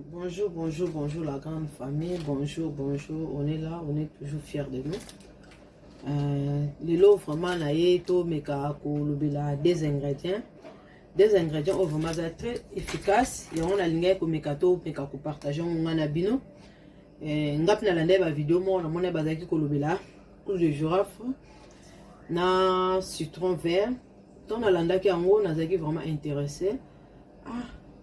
Bonjour la grande famille, bonjour, on est là, on est toujours fiers de nous. Les lots vraiment là, des ingrédients vraiment très efficaces. Et on a l'ingé comme mekato, mekako partager on a bino. Ngap na lande ba vidéo mo na mona bazaki ko lobela, clou de girofle, na citron vert. Ton na landa ki ango na zaki vraiment intéressé.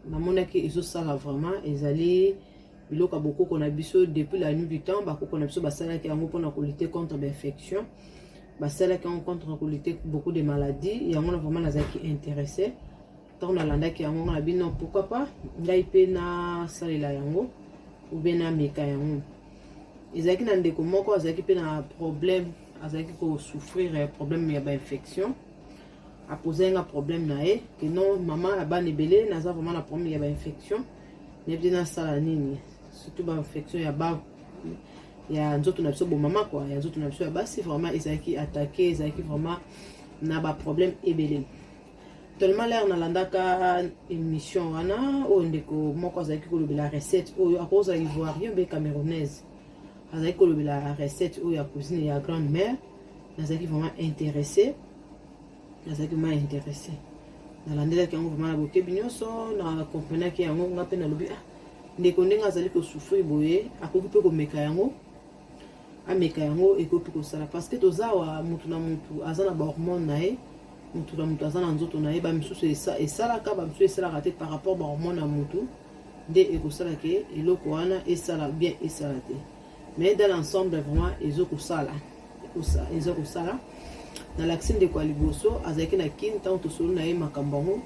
Namona ke iso sala vraiment ezali biloko beaucoup qu'on a biso depuis la nuit du temps bako qu'on a biso basala ki ango pona ko lutter contre l'infection basala ki ango contre ko lutter beaucoup de maladies et on a vraiment nazaki intéressé tant na landa ki ango na bino pourquoi pas ngai pe na salela yango ou bien na meka yango ezaki na ndeko moko azaki pe na problème azaki ko souffrir problème ya ba infection a posé un problème naé que non maman a ban ebelé naza vraiment la problème ya ba infection nebdi na sala nini surtout ba infection ya ba ya nzoto na biso bo maman quoi ya nzoto na biso ya basi vraiment ezaki attaqué ezaki vraiment na ba problème ebelé tellement l'air na landaka émission wana o ndeko moko azaki ko lobela recette o a cause ivoirien be camerounaise azaki ko lobela recette o ya cuisine ya grand-mère nazaki vraiment intéressé. Nazaki intéressé. Na landela ki yango vraiment na boke binyoso na comprendre ki yango ngape na lobi ndeko ndenga azali ko souffrir boye akoki pe ko meka yango ameka yango ekoki ko sala parce que tozawa mutu na mutu azana ba hormone nae mutu na mutu azana nzoto nae ba misusu esala ka ba misusu esala raté par rapport ba hormone na mutu de ekosala ke eloko wana esala bien esala te mais dans l'ensemble vraiment ezoko sala ezoko sala na l'accent de quoi liboso azaki na kin tant to solo na ye makambango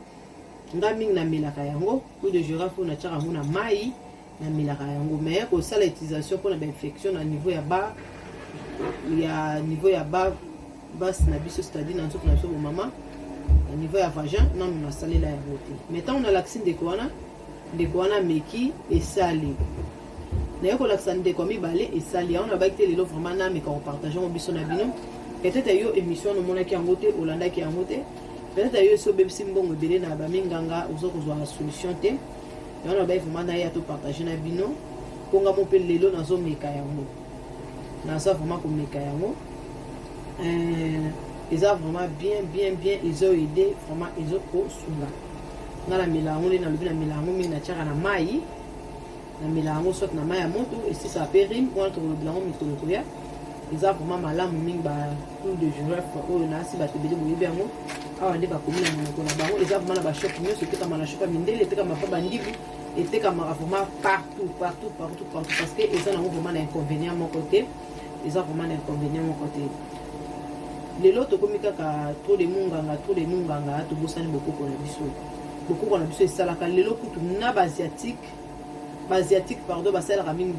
nga mingi na milaka yango ou de girofle na tchara na mai na milaka yango mais ko sala utilisation pour la infection na niveau ya ba bas na biso c'est-à-dire na nzoto na biso maman na niveau ya vagin non na salela ya beauté mais tant on a l'accent de quoi na meki et sali na ko l'accent de quoi mi balé et sali on a ba été les vraiment na mais quand on partage on biso na bino peut-être yo émission no mona ki angote olanda ki angote peut-être yo so bebisi mbongo belé na ba minganga ozoko zo la solution te yo na ba vraiment na ya to partager na bino konga mo pe lelo na zo meka yango na ça vraiment ko meka yango ils ont vraiment bien ils ont aidé vraiment ils ont ko sunga na la milango na lobi na milango mi na tchaka na mai na milango soit na mai ya moto et si ça périm pour entre le blanc mi to ya ils ont vraiment malamu mingi ba clou de girofle oyo na si bato bele boyebi yango awa nde bakomi na monoko na bango eza vraiment na bashop nyonso etekama na shop ya mindele etekama pa bandibu etekamaka vraiment partout parce que eza nango vraiment na inconvénient moko te eza vraiment na inconvénient moko te lelo tokomi kaka trop de munganga tobosani bokoko na biso esalaka lelo kutu na basiatique pardon basalaka mingi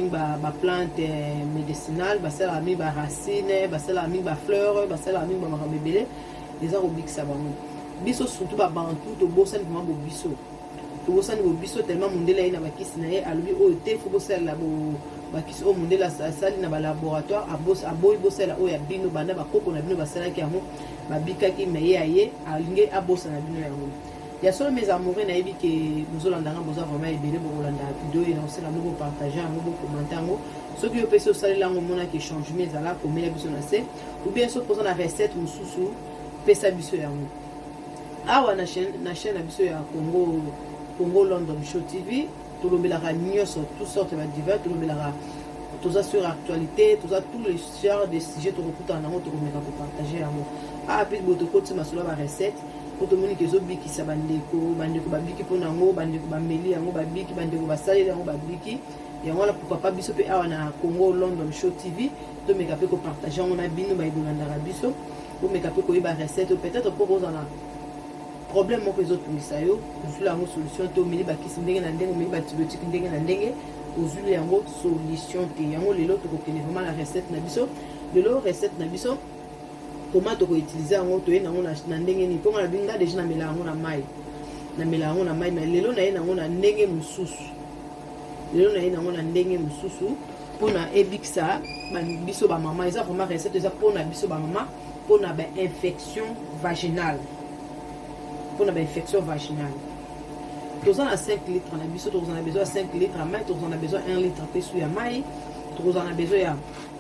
ba plante médicinale basalaka mingi ba racine basalaka mingi ba fleur basalaka mingi ba makambo ebele eza kobikisa bango biso surtout babantu tobosani vraiment bobiso tellement mondele ye na bakisi na ye alobi oyo te fo bosalela bakisi oyo mondele asali na balaboratoire aboyi bosalela oyo ya bino banda bakoko na bino basalaki yango babikaki me ye aye alingi abosana bino yango ya solo mes amoureux na yebi ke bozolanda nga boza vraiment ebele bokolanda video et osala ngo bopartage yango bokommente yango soki yo pesi osalela yango omonaki changement ezala komela biso na se ou bien soki oza na recette mosusu pesa biso yango awa na chaîne na biso ya Congo London Show TV tolobelaka nyonso toutes sortes de divers tolobelaka toza sur actualité toza tous les genres de sujets tokokutana nango tokomeka kopartage yango puis botokoti masolo ba recette otomoni ke ezobikisa bandeko babiki mpona yango bandeko bameli yango babiki bandeko basaleli yango babiki yango wana pourquoi pas biso mpe awa na Congo London Show TV tomeka mpe kopartage yango na bino baebolandaka biso tomeka mpe koyeba recette peut-être mpo kozala problème moko ezotungisa yo ozwili yango solution te omeli bakisi ndenge na ndenge omeli batibiotique ndenge na ndenge ozwili yango solution te yango lelo tokokende vraiment na recette na biso lelo recette na biso comment to ko utiliser yango to ye nango na ndenge ni ponga na binga déjà na mela yango na mai mais lelo na ye nango na ndenge mususu pona ebiksa biso ba mama eza vraiment recette eza pona biso ba mama pona ba infection vaginale Tozan à 5 litres na biso, tozan a besoin 5 litres à maï, tozan a besoin 1 litre pe sous ya maï, tozan a besoin ya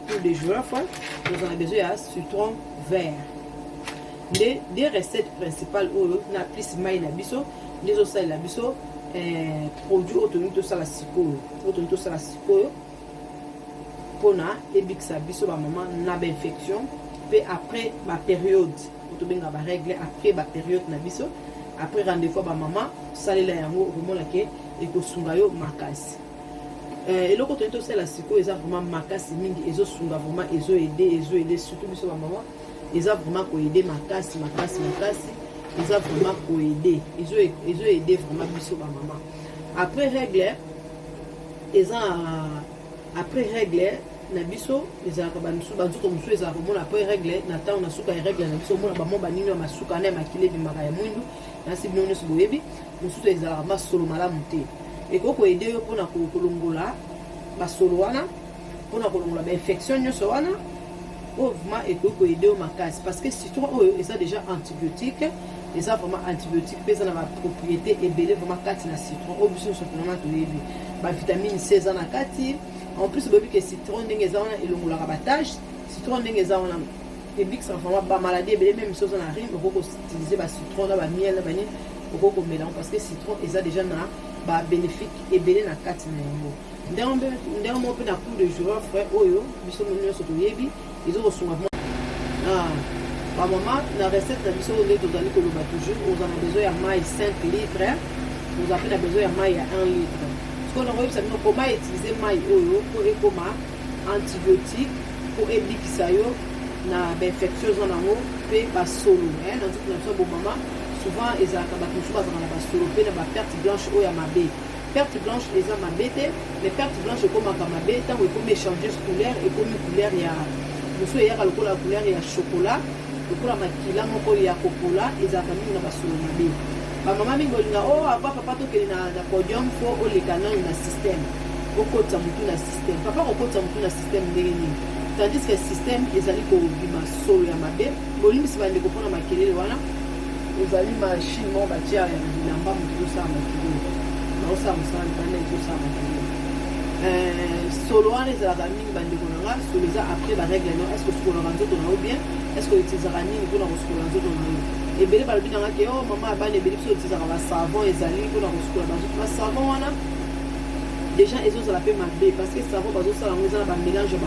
poudre de girofle, tozan a besoin ya citron vert. Les recettes principales na plus maï na biso, les osai la biso produit autonito sala sikoyo, autonito sala sikoyo pona ebikisa biso ba maman na ba infection pe après ba période otobenga ba règle après ba période na biso après rendez-vous ba maman salela yango komona ke ekosunga yo makasi eloko autonito sala sikoyo eza vraiment makasi mingi ezosunga vraiment ezo aider surtout biso ba maman eza vraiment ko aider makasi eza vraiment ko aider ezo aider vraiment biso ba maman après règle eza après règle na biso ezalaka bamisu banzuto mosusu ezalaka komona après règle na ntango na suka ya règle na biso omona bamo banini ya masuka na ya makila ebimaka ya mwindu nasi bino nyonso boyebi mosusu ezalaka masolo malamu te ekoki koede yo mpona kolongola basolo wana mpona kolongola bainfection nyonso wana oyo vraiment ekoki koede yo makasi parce que citron oyo eza déjà antibiotique eza vraiment antibiotique mpe eza na bapropriété ebele vraiment kati na citron oyo biso nyonso mpona toyebi bavitamine C eza na kati. En plus, le citron ndenge eza wana elongolaka batage, citron ndenge eza wana ebikisa vraiment ba maladie ebele même chose na rime okoko utiliser ba citron na ba miel na bani okoko mélange parce que citron eza déjà na ba bénéfique ebele na kati na yango. Ndenge mo pe na coup de girofle oyo biso nyonso toyebi ezokosunga ba maman na recette na biso nde tozali koloba toujours on a besoin ya mai 5 litres, on a besoin ya mai ya 1 litre. Comment utiliser maï oyo pour ekoma antibiotique pour ebikisa yo na infection na ngo pe basolo na nzoto na biso bo mama souvent ezalaka bato mosusu bazalaka na basolo pe na baperte blanche oyo ya mabe perte blanche eza mabe te mais perte blanche ekomaka mabe ntango ekomi échanger couleur ekomi couleur ya mosusu eyaka lokola couleur ya chocolat lokola makila moko ya kokola ezalaka mingi na basolo mabe. Ba maman mingi olinga ava papa tokeli na podium fo oleka nanu na système okotisa mutu na système papa okotisa mutu na système ndenge nini tandis que système ezali kobima solo ya mabe bolimbisi bandeko mpona makelele wana ezali machine moko batia ya bilamba motu osala makelele naosala mosala libanda ezosala makelele solo wana ezalaka mingi bandeko nanga solo eza après barègle no est ce que osukolaka nzoto na yo bien est ce que outilisaka nini mpona kosukola nzoto na yo ebele balobi nanga ke o mama abana ebele biso otisaka basavon ezali mpona kosukola bazoto basavon wana déjà ezozala mpe mabe parce que savon bazosala yango eza na bamélange ya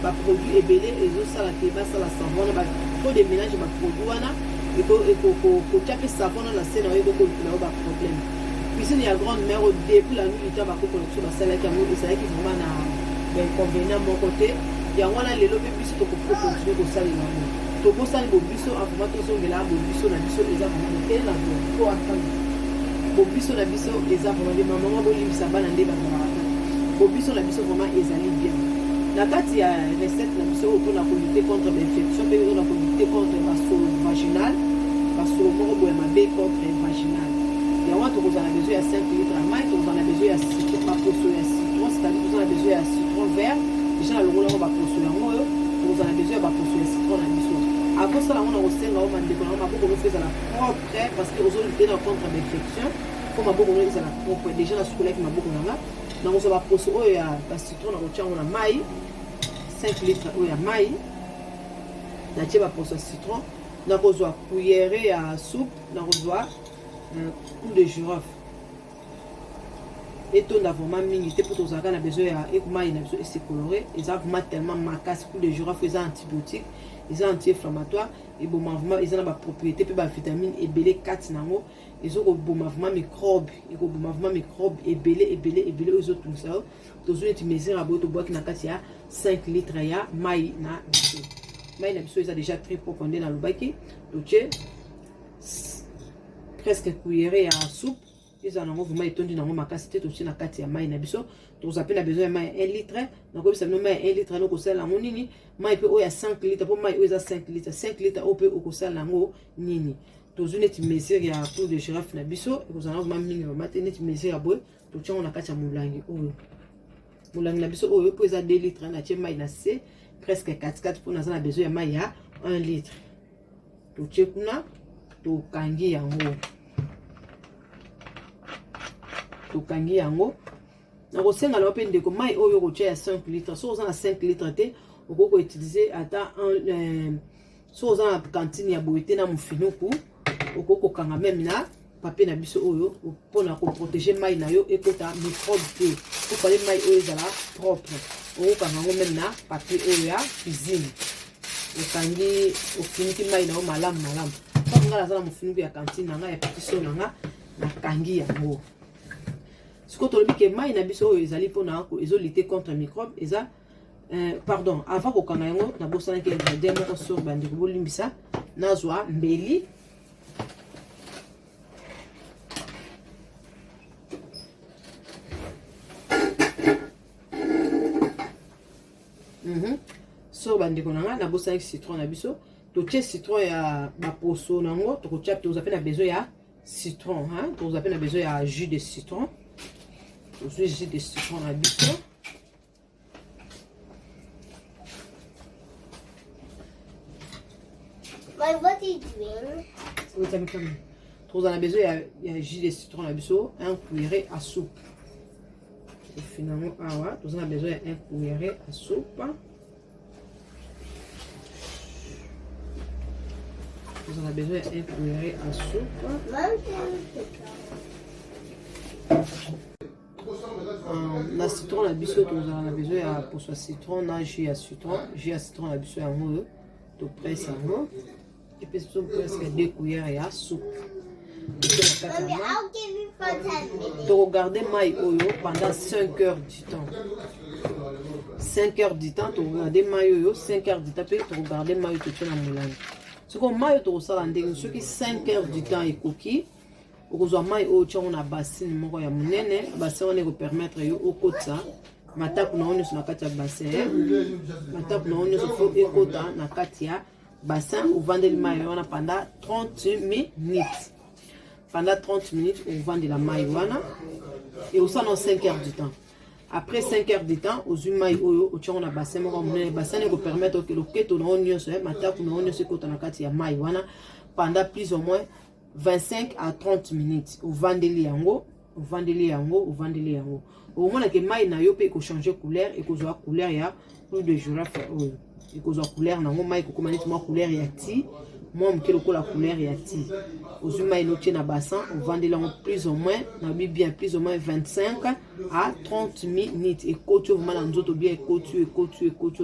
baproduit ebele ezosala ke basala savon wana trop de mélange ya baproduit wana kotia mpe savon na se na yo ekokolukela yo baproblème cuisine ya grande mère depuis la nuit ita bakoko na biso basalaki yango ezalaki vraiment na bainconvénient moko te yango wana lelo mpe biso tokokontinue kosalela yango tokosali bobiso avoma tozongela bobiso na biso eza te na po atanga bobiso na biso eza vraiment de mama bolimbisa bana nde bazalaka bobiso na biso vraiment ezali bien na kati ya recette na biso oyo mpona kolute contre bainfection mpe mpona kolute contre basolo vaginal basolo moko boya mabe contre vaginal yango wana tokozala besoin ya 5 litres ya mai tokozala besoin ya baposo ya citron c'est-à-dire tozala besoin ya citron vert déjà nalongola yango baposo yango oyo tokozala besoin ya baposo ya citron na biso akosala yango na kosenga o mandeko nango maboko no ezala propre parce que ozolute na contre bainfection po maboko no ezala propre déjà nasukolaki maboko nanga nakozwa baposo oyo ya bacitron na kotia yango na mai 5 litres oyo ya mai natie baposo ya citron nakozwa cuillère ya soupe nakozwa coup de girofle etonda vraiment mingi te mpo tozalaka na besoin ya ekomai na biso esecoloré eza vraiment tellement makasi coup de girofle eza antibiotique eza anti-inflammatoire eboma vraiment eza na bapropriété mpe bavitamine ebele kati nango ezokoboma vraiment microbe ekoboma vraiment microbe ebele oyo ezotungisa yo tozwi neti mesure ya boye tobwaki na kati ya 5 litres ya mai na biso mai na biso eza déjà très propre nde nalobaki totie presque cuillère ya soupe ezala nango vraiment etondi nango makasi te totie na kati ya mai na biso tokozala mpe na besoin ya mai ya 1 litre nakobisa bino mai ya 1 litre nokosala yango nini mai mpe oyo ya 5 litre mpo mai oyo eza 5 litre oyo mpe okosala yango nini tozwi neti mesure ya poudre de girofle na biso ekozala nango vraiment mingi vraiment te neti mesure ya boye totia yango na kati ya molangi oyo molangi na biso oyo mpo eza 2 litre natie mai na se presque 4 mpo naza na besoin ya mai ya 1 litre totie kuna tokangi yango tokangi yango nakosenga la open ndeko mai oyo kotia ya 5 litres so oza na 5 litres te okoko utiliser ata so oza na cantine ya boye te na mofinuku okoko kanga même na papier na biso oyo pona ko protéger mai na yo ekota microbe te ko fale mai oyo ezala propre okokanga ngo même na papier oyo ya cuisine okangi ofiniki mai na yo malamu kwa nga naza na mofinuku ya cantine na nga ya petit so na nga nakangi yango siko tolobi ke mai na biso oyo ezali pona ko ezolite contre microbe eza pardon avant kokanga yango nabosanaki ingrédient moko sur bandeko bolimbisa nazwa mbeli so bandeko nanga nabosanaki citron na biso totie citron ya baposo nango tokotia toza pe na besoin ya citron toza pe na besoin ya jus de citron tozwi jus de citron na biso But what are you doing? Toza na besoin ya jus de citron na biso 1 cuillerée à soupe et finalement awa toza na besoin ya 1 cuillerée à soupe. Vous en avez besoin d'un cuillerée à soupe. La citron, la biseau, vous en avez besoin pour ce citron, na jus à citron. Jus à citron, la biseau, en haut, tu presses en haut. Et puis, tu presses 2 cuillères à soupe. Mommy, I'll give you for 10 minutes. Tu regardes maï oyo pendant 5 heures du temps. 5 heures du temps, tu regardes maï oyo, 5 heures du temps, puis tu regardes maï oyo, tu fais la moulane. Ce qu'on maille au salon ceux qui 5 heures du temps et cookie au maille au tchon na bassin moko ya munene bassin on est permettre yo au kota mataku na on sur na kati ya bassin mataku na on faut ekota na kati ya bassin ou vendre le maille on a pendant 30 minutes pendant 30 minutes on vend de la maille wana et au salon 5 heures du temps. Après 5 heures de temps, aux humains oyo au na bassin mo mon bassin ne permettre que le keto na onyo so mataku na onyo se kota na kati ya mai wana pendant plus ou moins 25 à 30 minutes. Au vendeli yango, au vendeli yango, au vendeli yango. Au moment que mai na yo pe ko changer couleur et ko zo couleur ya plus de girafe oyo. Et ko zo couleur na ngo mai ko komaniti mo couleur ya ti, moi mke la couleur ya ti. Aux humains no tient na bassin, au vendeli yango plus ou moins na bien plus ou moins 25 à 30 minutes et couture vraiment dans d'autres bien couture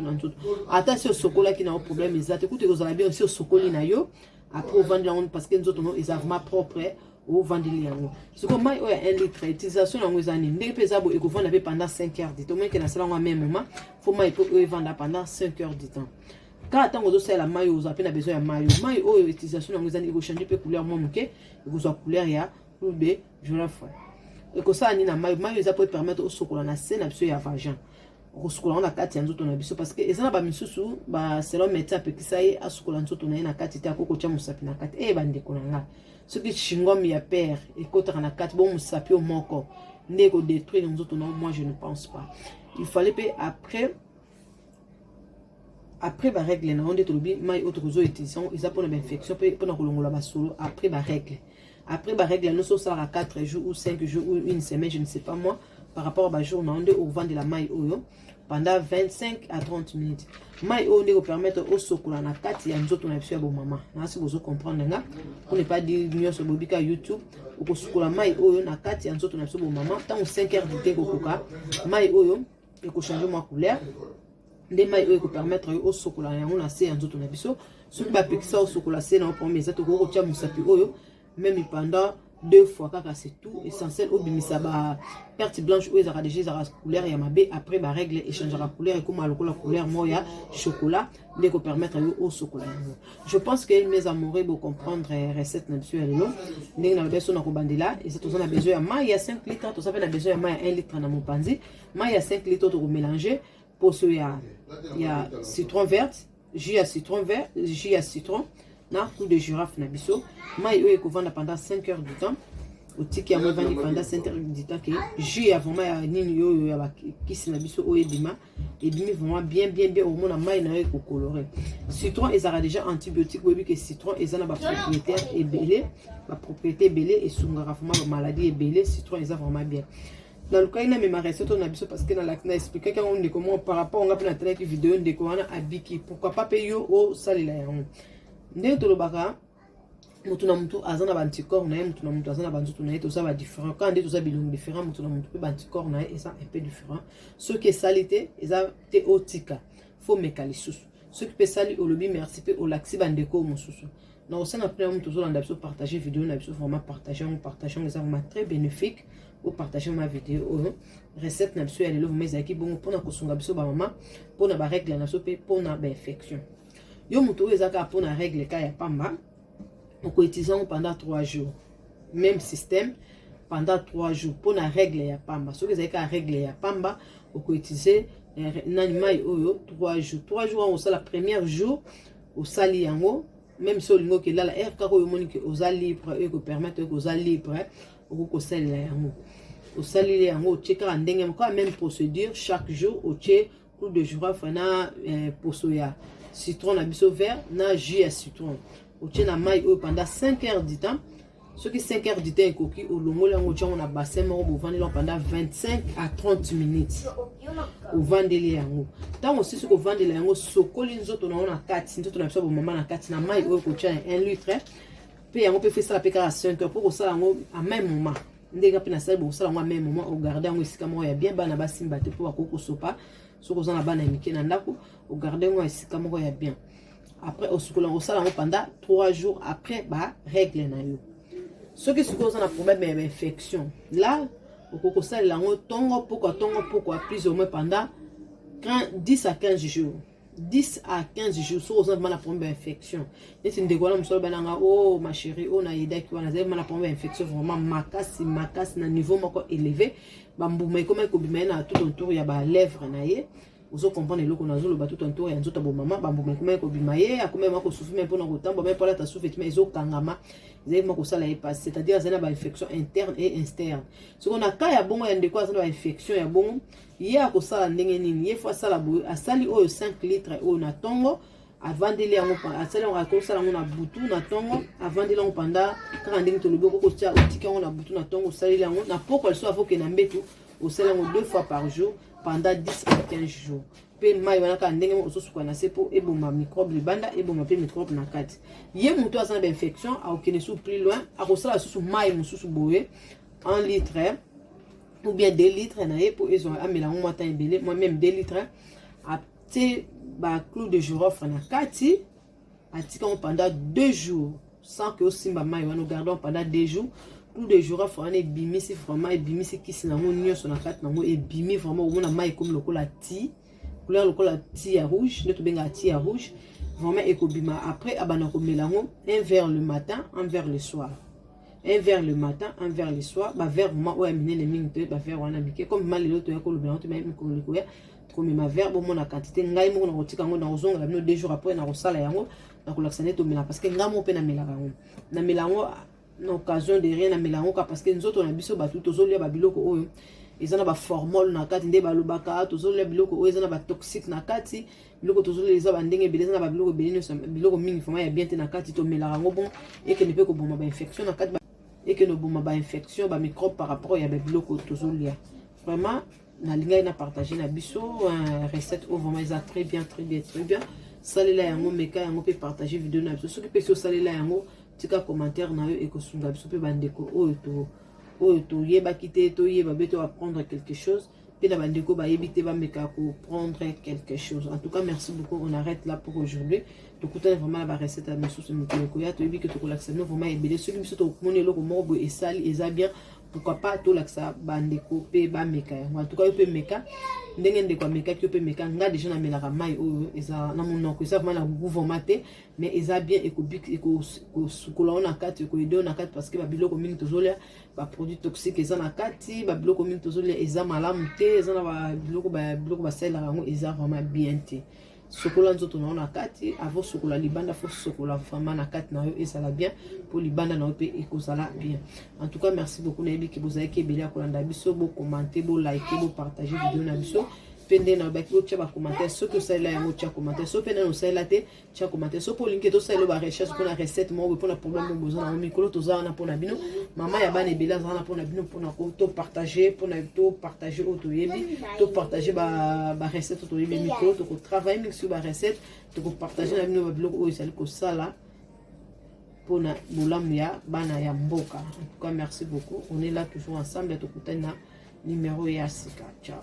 dans d'autres attention sokola qui n'a pas problème exact écoutez vous allez bien aussi au sokoli na yo après vendre la parce que nous autres non ils vraiment propre au vendre yango ce que moi 1 litre utilisation yango ezani ndenge pesa bo et ko vendre pendant 5 heures du temps mais que na sala en même moment faut moi pour vendre pendant 5 heures du temps quand tant que vous la maille vous avez besoin ya maille oyo utilisation yango ezani ko changer peu couleur moi muke vous a couleur ya plus de girafe et que ça ni na maille ça peut permettre au sokola na scène absolu ya vagin au sokola na kati ya nzoto na biso parce que ezana ba misusu ba selon médecin pe kisaye a sokola nzoto na na kati ta koko tia musapi na kati ba ndeko na nga ce qui chingom ya père et kota na kati bon musapi au moko ndeko détruire nzoto na moi je ne pense pas il fallait pe après ba règle na onde tolobi mai autorozo utilisation ils a pour l'infection pe pour na kolongola ba solo après ba règle. Après, bah, règle, nous sommes à 4 jours ou 5 jours ou une semaine, je ne sais pas moi, par rapport à jour, on est au vent de la maille oyo pendant 25 à 30 minutes. Maille oyo nous permettre au sokola na 4 et nous autres on a fait bon maman. Si vous comprenez, on n'est pas dit nous sur Bobika YouTube, au sokola maille oyo na 4 et nous autres on a fait bon maman. Tant 5 heures du temps koka, maille oyo et ko changer ma couleur. Des mailles oyo ko permettre au sokola yango na se nous autres on a biso. Ce qui va piquer ça au sokola c'est na premier ça to ko tia musapi oyo. Même pendant 2 fois car c'est tout essentiel au bimisa ba perte blanche ou ils aura déjà la couleur ya mabe après ba règle échanger la couleur et comme la couleur moya chocolat les ko permettre au chocolat. Je pense que mes amoureux vont comprendre recette naturelle non ndenge na beso na ko bandela et c'est tout ça a besoin ya maille ya 5 litres tout ça fait na besoin ya maille 1 litre na mopanzi maille ya 5 litres to mélanger pour ce ya citron vert jus à citron vert jus à citron na coup de girafe na biso mai oyo ko vendre pendant 5 heures du temps au tiki à moi vandi pendant 5 heures du temps que jus a vraiment ya nini yo ya qui se na biso oye bima et bimi vraiment bien au moins na mai na ko coloré citron ils ont déjà antibiotique oui que citron ils ont ba propriétaire et belé ba propriété belé et sungara vraiment maladie et belé citron ils ont vraiment bien dans le cas il a même recette on a biso parce que dans la expliquer quand on dit comment par rapport on a plein de vidéo de quoi on a abiki pourquoi pas payer au salila yango ndé to lobaka mutu na mutu azana ba anticorps na mutu na mutu azana ba nzutu na to ça va différent quand ndé to ça bilongo différent mutu na mutu pe ba anticorps na et ça un peu différent ce qui est salité eza te otika faut mekali susu ce qui peut sali au lobby merci pe au laxi bandeko mususu na osana plein mutu zo landa biso partager vidéo na biso vraiment partager les vraiment très bénéfique ou partager ma vidéo recette na biso ya lelo mais ezaki bongo pona kosunga biso ba mama pona ba règle na so pe pona ba infection yo mutu ezaka pona règle ka ya pamba on peut utiliser pendant 3 jours même système pendant 3 jours pona règle ya pamba so ezaka règle ya pamba on peut utiliser n'animai oyo 3 jours on sala la première jour au sali yango même si olingo ke lala ka ko yomoni ke oza libre et ko permettre que oza libre ko sali yango au sali yango cheka ndenge ko même procédure chaque jour au che clou de girofle na poso ya citron na biso vert na jus à citron au che na mai pendant 5 heures du temps ce qui 5 heures du temps koki au longo lango tcha on a bassin mo bo vendre pendant 25 à 30 minutes au vandeli yango tant aussi ce que vandeli yango sokoli nzoto na ona kati nzoto na biso bo mama na kati na mai ko tcha 1 litre pe yango pe fait ça pe ka 5 heures pour ko sala yango à même moment ndeka pe na sala bo sala yango à même moment au garder yango esika mo ya bien bana basimba te pour ko sopa ce que na bana mike na ndako au garder yango esika mo ya bien après au sukola on sala yango pendant 3 jours après ba règle na yo ce qui se cause un problème d'infection là au coco lango tongo pourquoi plus ou moins pendant 10 à 15 jours 10 à 15 jours sur aux la problème d'infection et c'est une dégoût oh ma chérie on a aidé qui on a la problème d'infection vraiment makasi na niveau moko élevé bambuma comme ko bimena tout autour ya ba lèvres na ye vous comprenez le qu'on a zolo tout autour ya nzota bo mama bambuma comme ko bimaye akome mako souffrir même pour na kotambo même pour la ta souffrir mais zo kangama c'est-à-dire c'est une infection interne et externe ce qu'on a quand ya bongo ya ndeko ça infection ya bongo ya ko sala ndenge nini ye fois sala boy asali oyo 5 litres oyo na tongo avant de yango asali on ko sala na butu na tongo avant de yango pendant quand ndenge to loboko ko tia otika na butu na tongo sali yango na poko soit faut que na mbetu au sala 2 fois par jour pendant 10 à 15 jours pe mai wana ka ndenge mo sosu kwa na sepo e boma microbe libanda e boma pe microbe na kati ye muto azana infection a okene sous plus loin a kosala susu mai mususu boye 1 litre ou bien 2 litres na ye pour ils ont amela mo mata ebele moi même 2 litres a te ba clou de girofle na kati atika pendant 2 jours sans que osimba mai wana gardons pendant 2 jours clou de girofle on est bimi c'est vraiment bimi qui na mo nyonso na kati na mo e bimi vraiment o mona mai comme lokola ti couleur lokola tia rouge ne to benga tia rouge vraiment ekobima après abana ko melango un verre le matin un verre le soir un verre le matin un verre le soir ba verre moi o amine les minutes ba verre wana bike comme mal le to ya ko le blanc to même ko le koya comme ma verre bon na quantité ngai mo na kotika ngo na ozonga no 2 jours après na ko sala yango na ko laksane to mela parce que ngamo pe na melango na melango na occasion de rien na melango parce que nzoto na biso ba tout ozolia ba biloko oyo ezana ba formol na kati nde balobaka tozolia biloko oyo ezana ba toxique na kati biloko tozolia eza ba ndenge ebele ezana ba biloko ebele biloko mingi fama ya bien te na kati to melaka ngo bon et que ne peut ko boma ba infection na kati et que no boma ba infection ba microbe par rapport ya ba biloko tozolia vraiment na linga na partager na biso recette au vraiment eza très bien salela yango meka yango pe partager vidéo na biso soki pe so salela yango tika commentaire na yo et ko sunga biso pe bandeko oyo to yeba kite to yeba beto apprendre quelque chose pe na bandeko ba yebite ba meka ko prendre quelque chose. En tout cas merci beaucoup, on arrête là pour aujourd'hui. To kutana vraiment la recette à monsieur ce muteko ya to yebi que to relaxer no vraiment ebele celui biso to moni loko mobo et sali eza bien pourquoi pas to laxa bandeko pe ba meka. En tout cas yo pe meka ndenge ndeko meka ki yo pe meka nga déjà na melaka mai oyo eza na monoko eza vraiment na gouvernement te mais eza bien écobique éco sukola on a kati ko edo na kati parce que ba biloko mingi tozolia ba produits toxiques eza na kati ba biloko mingi tozolia eza malamu te eza na ba biloko ba sala yango eza vraiment bien te. sokola nzoto na kati avant sokola libanda faut sokola vraiment na kati na yo et ça la bien pour libanda na yo pe ekozala bien. En tout cas merci beaucoup na yebi ke bozali ke beli akolanda biso bo commenter bo liker bo partager vidéo na biso pende na baki bo tia ba commentaire ce que ça là yango tia commentaire so pende no ça là te tia commentaire so pour linker to ça ba recherche pour la recette mo pour la problème mo besoin na micro to za na pour na bino maman ya bana ebela za na pour na bino pour na ko to partager pour na to partager auto yebi to partager ba recette to yebi micro to ko travailler sur ba recette to ko partager na bino ba blog o isali ko sala pour na bolamu ya bana ya mboka. En tout cas merci beaucoup, on est là toujours ensemble to kutana numéro ya sika. Ciao.